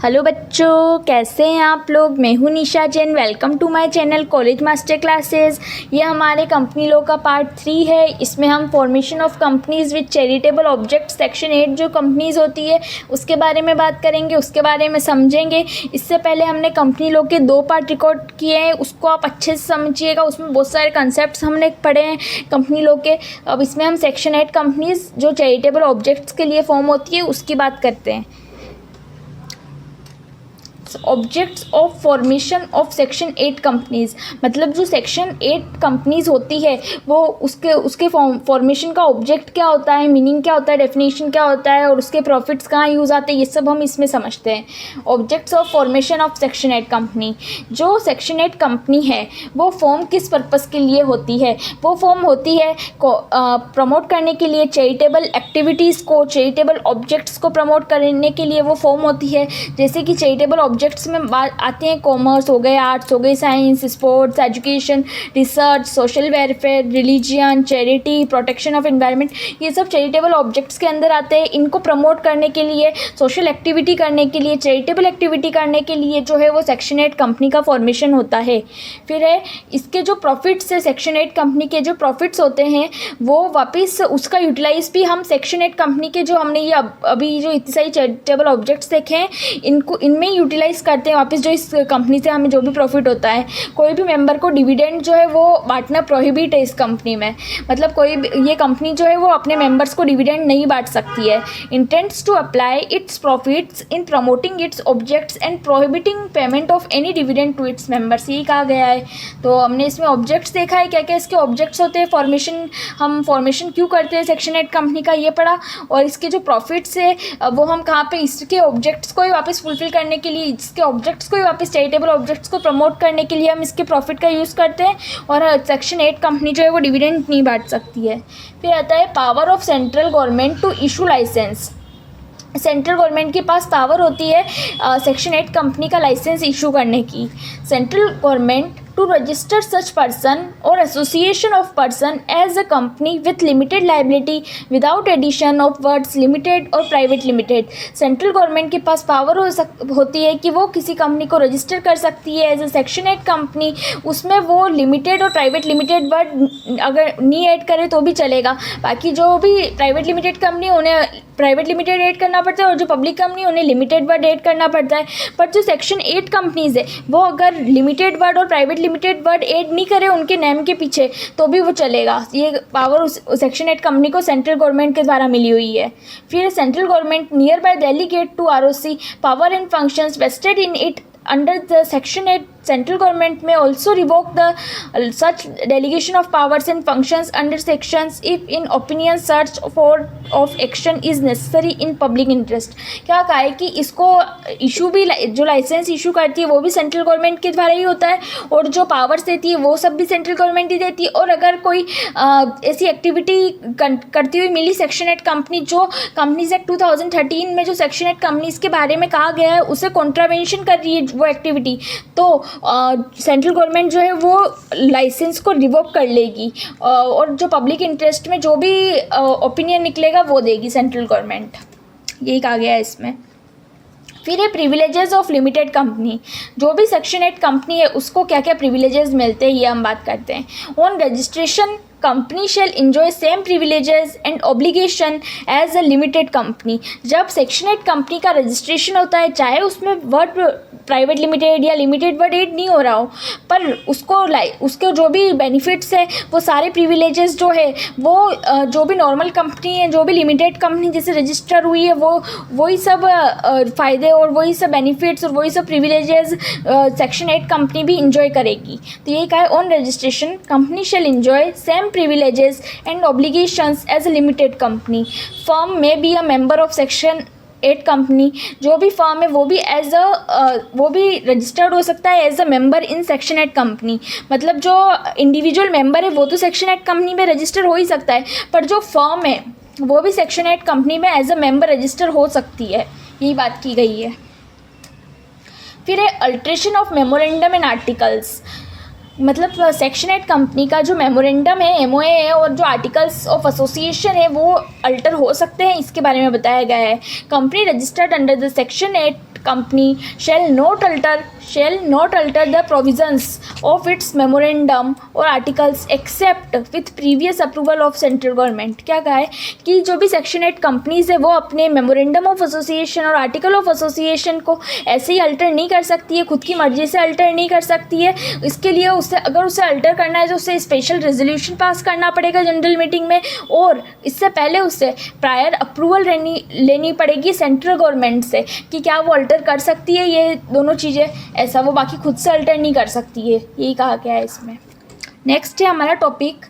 Hello बच्चों, कैसे हैं आप लोग। मैं हूं Nisha Jain. Welcome to my channel college master classes. ये हमारे कंपनी लॉ का पार्ट 3 है। इसमें हम formation of companies with charitable object section 8 जो कंपनीज होती है उसके बारे में बात करेंगे, उसके बारे में समझेंगे। इससे पहले हमने कंपनी लॉ के 2 पार्ट रिकॉर्ड किए हैं, उसको आप अच्छे से समझिएगा। उसमें बहुत सारे कंसेप्ट हमने पढ़े हैं कंपनी लॉ के। अब इसमें हम सेक्शन 8 कंपनीज जो चैरिटेबल ऑब्जेक्ट्स के लिए फॉर्म होती है उसकी बात करते हैं। Objects of formation of section 8 companies, मतलब जो सेक्शन 8 कंपनीज होती है वो उसके फॉर्मेशन का ऑब्जेक्ट क्या होता है, मीनिंग क्या होता है, डेफिनेशन क्या होता है और उसके प्रॉफिट्स कहाँ यूज़ आते हैं, ये सब हम इसमें समझते हैं। Objects of formation of section 8 company, जो सेक्शन 8 कंपनी है वो फॉर्म किस पर्पज़ के लिए होती है। वो फॉर्म होती है प्रमोट करने के लिए चैरिटेबल एक्टिविटीज़ को, चैरिटेबल ऑब्जेक्ट्स को प्रमोट करने के लिए वो फॉर्म होती है। जैसे कि चैरिटेबल ऑब्जेक्ट्स में बात आते हैं कॉमर्स हो गए, आर्ट्स हो गए, science, sports, education, research, social welfare, religion, charity, protection of environment, ये सब चैरिटेबल ऑब्जेक्ट्स के अंदर आते हैं। इनको प्रमोट करने के लिए, सोशल एक्टिविटी करने के लिए, चैरिटेबल एक्टिविटी करने के लिए जो है वो सेक्शन 8 कंपनी का फॉर्मेशन होता है। फिर है इसके जो प्रॉफिट्स है, सेक्शन 8 कंपनी के जो प्रॉफिट्स होते हैं वो वापस उसका यूटिलाइज भी हम सेक्शन 8 कंपनी के जो हमने ये अभी जो इतनी सारी चैरिटेबल ऑब्जेक्ट्स देखे हैं इनमें यूटिलाइज करते हैं वापस। जो इस कंपनी से हमें जो भी प्रॉफिट होता है, कोई भी मेंबर को डिविडेंड जो है वो बांटना प्रोहिबिट है इस कंपनी में। मतलब कोई भी ये कंपनी जो है वो अपने मेंबर्स को डिविडेंड नहीं बांट सकती है। Intends to apply its profits in promoting its objects and prohibiting payment of any dividend to its members, यही कहा गया है। तो हमने इसमें ऑब्जेक्ट्स देखा है, क्या क्या इसके ऑब्जेक्ट्स होते हैं, हम फॉर्मेशन क्यों करते हैं सेक्शन 8 कंपनी का ये पढ़ा। और इसके जो प्रॉफिट्स है वो हम कहाँ पे इसके ऑब्जेक्ट्स को ही वापस फुलफिल करने के लिए, इसके ऑब्जेक्ट्स को ही वापस चैरिटेबल ऑब्जेक्ट्स को प्रमोट करने के लिए हम इसके प्रॉफिट का यूज़ करते हैं। और सेक्शन 8 कंपनी जो है वो डिविडेंड नहीं बांट सकती है। फिर आता है power of central government to issue licence. Central government के पास पावर होती है सेक्शन 8 कंपनी का लाइसेंस इशू करने की। Central government to register such person or association of person as a company with limited liability without addition of words limited or private limited। Central government के पास power होती है कि वो किसी कंपनी को रजिस्टर कर सकती है एज ए सेक्शन 8 कंपनी। उसमें वो लिमिटेड और प्राइवेट लिमिटेड वर्ड अगर नहीं ऐड करे तो भी चलेगा। बाकी जो भी प्राइवेट लिमिटेड कंपनी उन्हें प्राइवेट लिमिटेड ऐड करना पड़ता है और जो पब्लिक कंपनी उन्हें लिमिटेड वर्ड ऐड करना पड़ता है। पर जो सेक्शन 8 कंपनीज़ है वो अगर लिमिटेड वर्ड और प्राइवेट लिमिटेड वर्ड ऐड नहीं करे उनके नेम के पीछे तो भी वो चलेगा। ये पावर उस सेक्शन 8 कंपनी को सेंट्रल गवर्नमेंट के द्वारा मिली हुई है। फिर central government near by delegate to ROC power and functions vested in it under the section 8। Central government में also revoke the such delegation of powers and functions under sections if in opinion search for of action is necessary in public interest। क्या कहा है कि इसको issue भी जो license issue करती है वो भी सेंट्रल गवर्नमेंट के द्वारा ही होता है और जो पावर्स देती है वो सब भी सेंट्रल गवर्नमेंट ही देती है। और अगर कोई ऐसी एक्टिविटी करती हुई मिली सेक्शन 8 कंपनी, जो कंपनीज एक्ट 2013 में जो सेक्शन 8 कंपनीज के बारे में कहा गया है उसे कॉन्ट्रावेंशन कर रही है वो एक्टिविटी, तो सेंट्रल गवर्नमेंट जो है वो लाइसेंस को रिवोक कर लेगी और जो पब्लिक इंटरेस्ट में जो भी ओपिनियन निकलेगा वो देगी सेंट्रल गवर्नमेंट, यही कहा गया है इसमें। फिर है प्रिविलेजेस ऑफ लिमिटेड कंपनी। जो भी सेक्शन 8 कंपनी है उसको क्या क्या प्रिविलेजेस मिलते हैं ये हम बात करते हैं। On registration company shall enjoy same privileges and obligation as a limited company. जब सेक्शन 8 कंपनी का रजिस्ट्रेशन होता है, चाहे उसमें वर्ड प्राइवेट लिमिटेड या लिमिटेड वर्ड ऐड नहीं हो रहा हो, पर उसको जो भी बेनिफिट्स है वो सारे प्रिविलेजेस जो है वो जो भी नॉर्मल कंपनी है, जो भी लिमिटेड कंपनी जैसे रजिस्टर हुई है वो वही सब फ़ायदे और वही सब बेनिफिट्स और वही सब प्रिविलेजेस सेक्शन 8 कंपनी भी इंजॉय करेगी। तो यही कहा है on registration company shall enjoy same privileges and obligations as a limited company। firm may be a member of section 8 company. जो भी फर्म है वो भी रजिस्टर्ड हो सकता है as a member in section 8 company. मतलब जो इंडिविजुअल मेंबर है वो तो सेक्शन 8 कंपनी में रजिस्टर हो ही सकता है, पर जो फर्म है वो भी सेक्शन 8 कंपनी में एज अ मेंबर रजिस्टर हो सकती है, यही बात की गई है। फिर है alteration of memorandum and articles. मतलब सेक्शन 8 कंपनी का जो मेमोरेंडम है, एमओए है, और जो आर्टिकल्स ऑफ एसोसिएशन है वो अल्टर हो सकते हैं, इसके बारे में बताया गया है। Company registered under the section 8 company shall not alter the provisions of its memorandum or articles except with previous approval of central government। क्या कहा है कि जो भी सेक्शन 8 कंपनीज है वो अपने मेमोरेंडम ऑफ एसोसिएशन और आर्टिकल ऑफ एसोसिएशन को ऐसे ही अल्टर नहीं कर सकती है, खुद की मर्जी से अल्टर नहीं कर सकती है। इसके लिए अगर उसे अल्टर करना है तो उसे स्पेशल रेजोल्यूशन पास करना पड़ेगा जनरल मीटिंग में, और इससे पहले उसे प्रायर अप्रूवल लेनी पड़ेगी सेंट्रल गवर्नमेंट से कि क्या वो अल्टर कर सकती है ये दोनों चीज़ें, ऐसा वो बाकी खुद से अल्टर नहीं कर सकती है, यही कहा गया है इसमें। नेक्स्ट है हमारा topic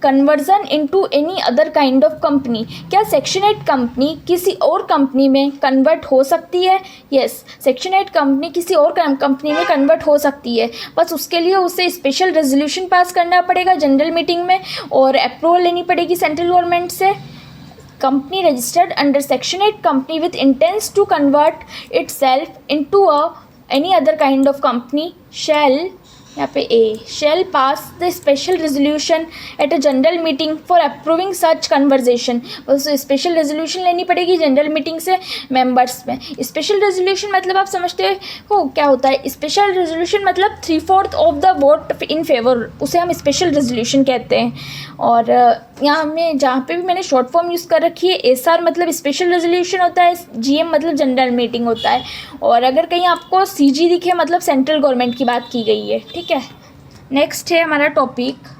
conversion into any other kind of company. क्या सेक्शन 8 कंपनी किसी और कंपनी में कन्वर्ट हो सकती है? यस, सेक्शन 8 कंपनी किसी और कंपनी में कन्वर्ट हो सकती है, बस उसके लिए उसे स्पेशल रेजोल्यूशन पास करना पड़ेगा जनरल मीटिंग में और अप्रूवल लेनी पड़ेगी सेंट्रल गवर्नमेंट से। Company registered under section 8 company with intends to convert itself into any other kind of company shall, यहाँ पे a, shall pass the special resolution at a general meeting for approving such conversation. बस special resolution लेनी पड़ेगी general meeting से members में। Special resolution मतलब आप समझते हो क्या होता है? स्पेशल रेजोल्यूशन मतलब 3/4 of the vote in favour, उसे हम स्पेशल रेजोल्यूशन कहते हैं। और यहाँ में जहाँ पे भी मैंने शॉर्ट फॉर्म यूज़ कर रखी है, SR मतलब स्पेशल रेजोल्यूशन होता है, GM मतलब जनरल मीटिंग होता है, और अगर कहीं आपको CG दिखे मतलब सेंट्रल गवर्नमेंट की बात की गई है, ठीक है। नेक्स्ट है हमारा टॉपिक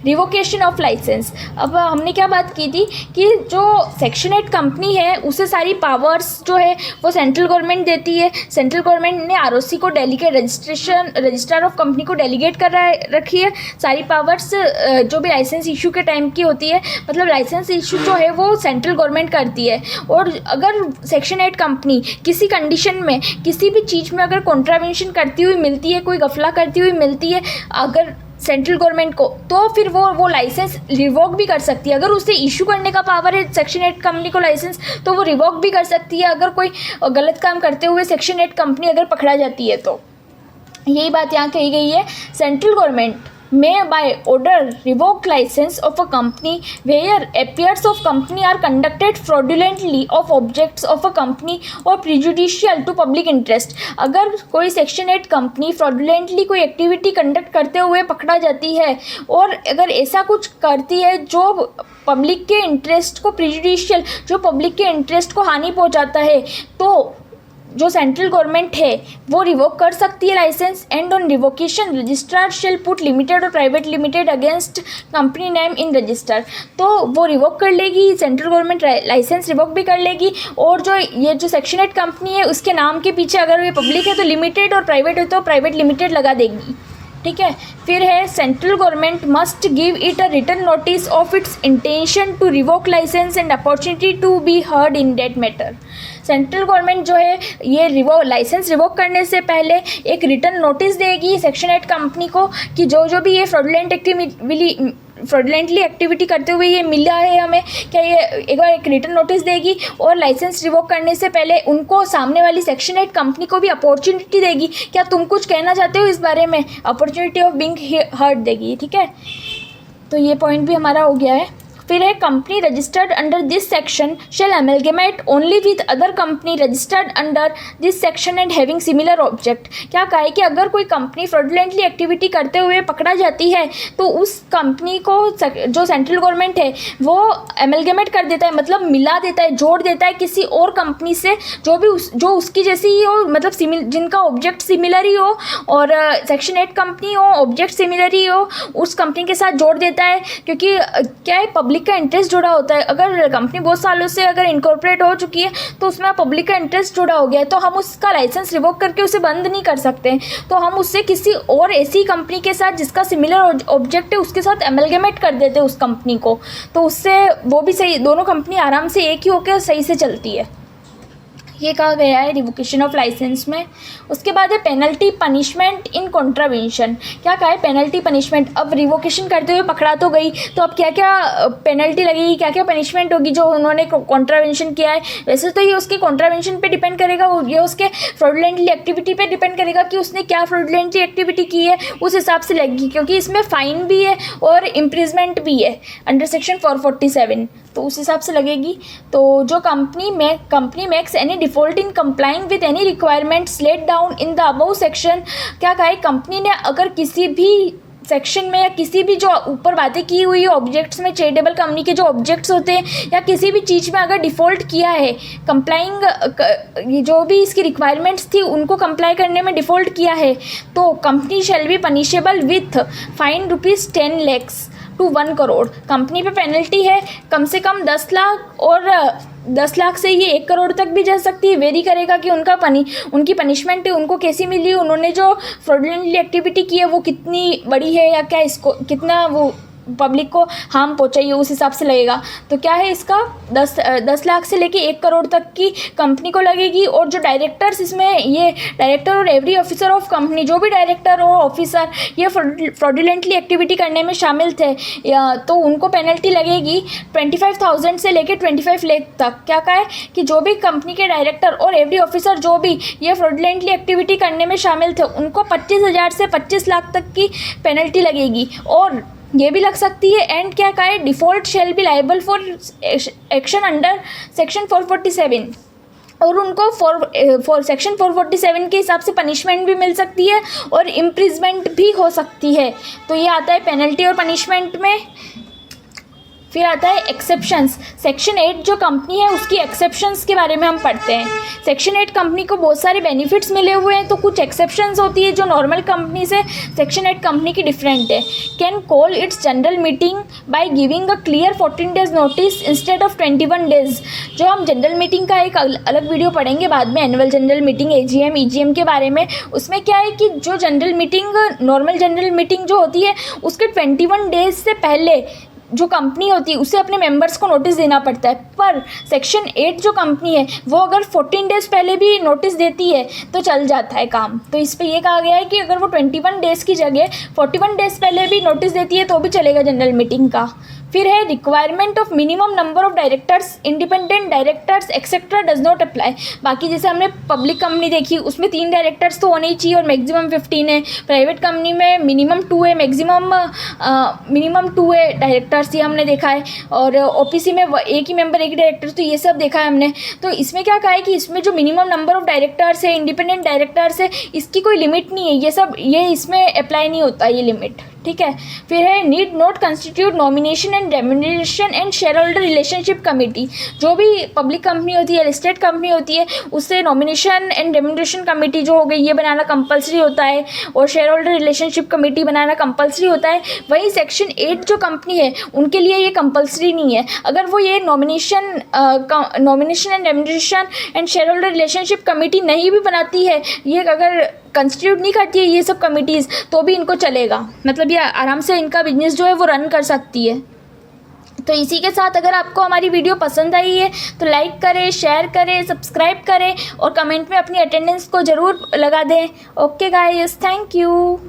रिवोकेशन ऑफ लाइसेंस। अब हमने क्या बात की थी कि जो सेक्शन 8 कंपनी है उसे सारी पावर्स जो है वो सेंट्रल गवर्नमेंट देती है। सेंट्रल गवर्नमेंट ने ROC को डेलीगेट रजिस्ट्रार ऑफ कंपनी को डेलीगेट कर रखी है सारी पावर्स जो भी लाइसेंस इशू के टाइम की होती है, मतलब लाइसेंस इशू जो है वो सेंट्रल गवर्नमेंट करती है। और अगर सेक्शन 8 कंपनी किसी कंडीशन में किसी भी चीज़ में अगर कॉन्ट्रावेंशन करती हुई मिलती है, कोई गफला करती हुई मिलती है अगर सेंट्रल गवर्नमेंट को, तो फिर वो लाइसेंस रिवोक भी कर सकती है। अगर उसे इशू करने का पावर है सेक्शन 8 कंपनी को लाइसेंस, तो वो रिवोक भी कर सकती है अगर कोई गलत काम करते हुए सेक्शन 8 कंपनी अगर पकड़ा जाती है तो। यही बात यहाँ कही गई है, central government may by order revoke license of a company where affairs of company are conducted fraudulently of objects of a company or prejudicial to public interest। अगर कोई सेक्शन 8 कंपनी फ्रॉडुलेंटली कोई एक्टिविटी कंडक्ट करते हुए पकड़ा जाती है और अगर ऐसा कुछ करती है जो पब्लिक के इंटरेस्ट को प्रिजुडिशियल, जो पब्लिक के इंटरेस्ट को हानि पहुंचाता है, तो जो सेंट्रल गवर्नमेंट है वो रिवोक कर सकती है license. And on revocation registrar shall put limited और private limited against company name in register. तो वो रिवोक कर लेगी, सेंट्रल गवर्नमेंट लाइसेंस रिवोक भी कर लेगी, और जो ये जो सेक्शन 8 कंपनी है उसके नाम के पीछे अगर ये पब्लिक है तो लिमिटेड और प्राइवेट है तो प्राइवेट लिमिटेड लगा देगी, ठीक है। फिर है central government must give it a written notice of its intention to revoke licence and opportunity to be heard in that matter. Central government जो है ये लाइसेंस रिवोक करने से पहले एक रिटन नोटिस देगी सेक्शन 8 कंपनी को कि जो भी ये फ्रॉडुलेंटली एक्टिविटी करते हुए ये मिला है हमें, क्या ये एक रिटन नोटिस देगी, और लाइसेंस रिवोक करने से पहले उनको सामने वाली सेक्शन 8 कंपनी को भी अपॉर्चुनिटी देगी, क्या तुम कुछ कहना चाहते हो इस बारे में, अपॉर्चुनिटी ऑफ बीइंग हर्ड देगी, ठीक है। तो ये पॉइंट भी हमारा हो गया है। फिर है company registered under this section shall amalgamate only with other company registered under this section and having similar object. क्या कहा है कि अगर कोई कंपनी फ्रॉडुलेंटली एक्टिविटी करते हुए पकड़ा जाती है तो उस कंपनी को जो सेंट्रल गवर्नमेंट है वो अमेलगेमेट कर देता है, मतलब मिला देता है, जोड़ देता है किसी और कंपनी से जो उसकी जैसी ही हो, मतलब जिनका ऑब्जेक्ट सिमिलर ही हो और सेक्शन 8 कंपनी हो, ऑब्जेक्ट सिमिलर ही हो, उस कंपनी के साथ जोड़ देता है। क्योंकि क्या है, पब्लिक का इंटरेस्ट जुड़ा होता है। अगर कंपनी बहुत सालों से अगर इनकॉर्पोरेट हो चुकी है तो उसमें पब्लिक का इंटरेस्ट जुड़ा हो गया है, तो हम उसका लाइसेंस रिवोक करके उसे बंद नहीं कर सकते, तो हम उससे किसी और ऐसी कंपनी के साथ जिसका सिमिलर ऑब्जेक्ट है उसके साथ एमलगेमेट कर देते हैं उस कंपनी को, तो उससे वो भी सही, दोनों कंपनी आराम से एक ही होकर सही से चलती है। ये कहा गया है रिवोकेशन ऑफ लाइसेंस में। उसके बाद है पेनल्टी पनिशमेंट इन कॉन्ट्रावेंशन। क्या कहा है, पेनल्टी पनिशमेंट। अब रिवोकेशन करते हुए पकड़ा तो गई, तो अब क्या क्या पेनल्टी लगेगी, क्या क्या पनिशमेंट होगी जो उन्होंने कॉन्ट्रावेंशन किया है। वैसे तो ये उसके कॉन्ट्रावेंशन पे डिपेंड करेगा, ये उसके फ्रॉडुलेंटली एक्टिविटी पे डिपेंड करेगा कि उसने क्या फ्रॉडुलेंटली एक्टिविटी की है, उस हिसाब से लगेगी, क्योंकि इसमें फ़ाइन भी है और इम्प्रिजमेंट भी है अंडर सेक्शन 447, तो उस हिसाब से लगेगी। तो जो company makes any default in complying with any requirements laid down in the above section, क्या कहा है, कंपनी ने अगर किसी भी सेक्शन में या किसी भी जो ऊपर बातें की हुई ऑब्जेक्ट्स में, चैरिटेबल कंपनी के जो ऑब्जेक्ट्स होते हैं या किसी भी चीज़ में अगर डिफ़ॉल्ट किया है, कंप्लाइंग जो भी इसकी रिक्वायरमेंट्स थी उनको कंप्लाई करने में डिफ़ॉल्ट किया है, तो company shall be punishable with fine ₹10 lakh to 1 crore. Company पे पेनल्टी है कम से कम 10 लाख और 10 लाख से ये 1 करोड़ तक भी जा सकती है। वेरी करेगा कि उनकी पनिशमेंट उनको कैसी मिली, उन्होंने जो फ्रॉडुलेंटली एक्टिविटी की है वो कितनी बड़ी है या क्या इसको कितना वो पब्लिक को हार्म पहुँचाइए, उस हिसाब से लगेगा। तो क्या है इसका 10 लाख से लेके 1 करोड़ तक की कंपनी को लगेगी। और जो डायरेक्टर्स इसमें, ये डायरेक्टर और एवरी ऑफिसर ऑफ कंपनी, जो भी डायरेक्टर और ऑफिसर ये फ्रॉडुलेंटली एक्टिविटी करने में शामिल थे तो उनको पेनल्टी लगेगी 25,000 से लेके 25 लाख तक। क्या कहा है कि जो भी कंपनी के डायरेक्टर और एवरी ऑफिसर जो भी ये फ्रॉडुलेंटली एक्टिविटी करने में शामिल थे उनको 25,000 से 25 लाख तक की पेनल्टी लगेगी। और ये भी लग सकती है एंड क्या कहा है, default shall be liable for action under section 447, और उनको फॉर सेक्शन 447 के हिसाब से पनिशमेंट भी मिल सकती है और इम्प्रिजमेंट भी हो सकती है। तो ये आता है पेनल्टी और पनिशमेंट में। फिर आता है एक्सेप्शंस। सेक्शन 8 जो कंपनी है उसकी एक्सेप्शंस के बारे में हम पढ़ते हैं। सेक्शन 8 कंपनी को बहुत सारे बेनिफिट्स मिले हुए हैं, तो कुछ एक्सेप्शंस होती है जो नॉर्मल कंपनी से सेक्शन 8 कंपनी की डिफरेंट है। Can call it's general meeting by giving a clear 14 days notice instead of 21 days. जो हम जनरल मीटिंग का एक अलग वीडियो पढ़ेंगे बाद में, annual general meeting, AGM, EGM के बारे में। उसमें क्या है कि जो general meeting, normal general meeting जो होती है उसके 21 डेज से पहले जो कंपनी होती है उसे अपने मेंबर्स को नोटिस देना पड़ता है। पर सेक्शन 8 जो कंपनी है वो अगर 14 डेज़ पहले भी नोटिस देती है तो चल जाता है काम। तो इस पे ये कहा गया है कि अगर वो 21 डेज़ की जगह 41 डेज़ पहले भी नोटिस देती है तो भी चलेगा जनरल मीटिंग का। फिर है requirement of minimum number of directors, independent directors etcetera does not apply. बाकी जैसे हमने पब्लिक कंपनी देखी उसमें 3 डायरेक्टर्स तो होने ही चाहिए और मैक्सिमम 15 है। प्राइवेट कंपनी में मिनिमम 2 है, मिनिमम 2 है डायरेक्टर्स, ये हमने देखा है। और OPC में एक ही मेंबर एक ही डायरेक्टर, तो ये सब देखा है हमने। तो इसमें क्या कहा है कि इसमें जो मिनिमम नंबर ऑफ डायरेक्टर्स है, इंडिपेंडेंट डायरेक्टर्स है, इसकी कोई लिमिट नहीं है। ये इसमें अप्लाई नहीं होता ये लिमिट, ठीक है। फिर है need not constitute nomination and remuneration and share holder relationship committee. जो भी पब्लिक कंपनी होती है, लिस्टेड कंपनी होती है, उससे नॉमिनेशन एंड रेम्यूनरेशन कमेटी जो हो गई ये बनाना कंपलसरी होता है और शेयर होल्डर रिलेशनशिप कमेटी बनाना कंपलसरी होता है। वहीं सेक्शन 8 जो कंपनी है उनके लिए ये कंपलसरी नहीं है। अगर वो ये nomination and remuneration and share holder relationship committee नहीं भी बनाती है, ये अगर कंस्टिट्यूट नहीं करती है ये सब कमिटीज़, तो भी इनको चलेगा। मतलब ये आराम से इनका बिजनेस जो है वो रन कर सकती है। तो इसी के साथ अगर आपको हमारी वीडियो पसंद आई है तो लाइक करें, शेयर करें, सब्सक्राइब करें और कमेंट में अपनी अटेंडेंस को ज़रूर लगा दें। Okay guys, thank you.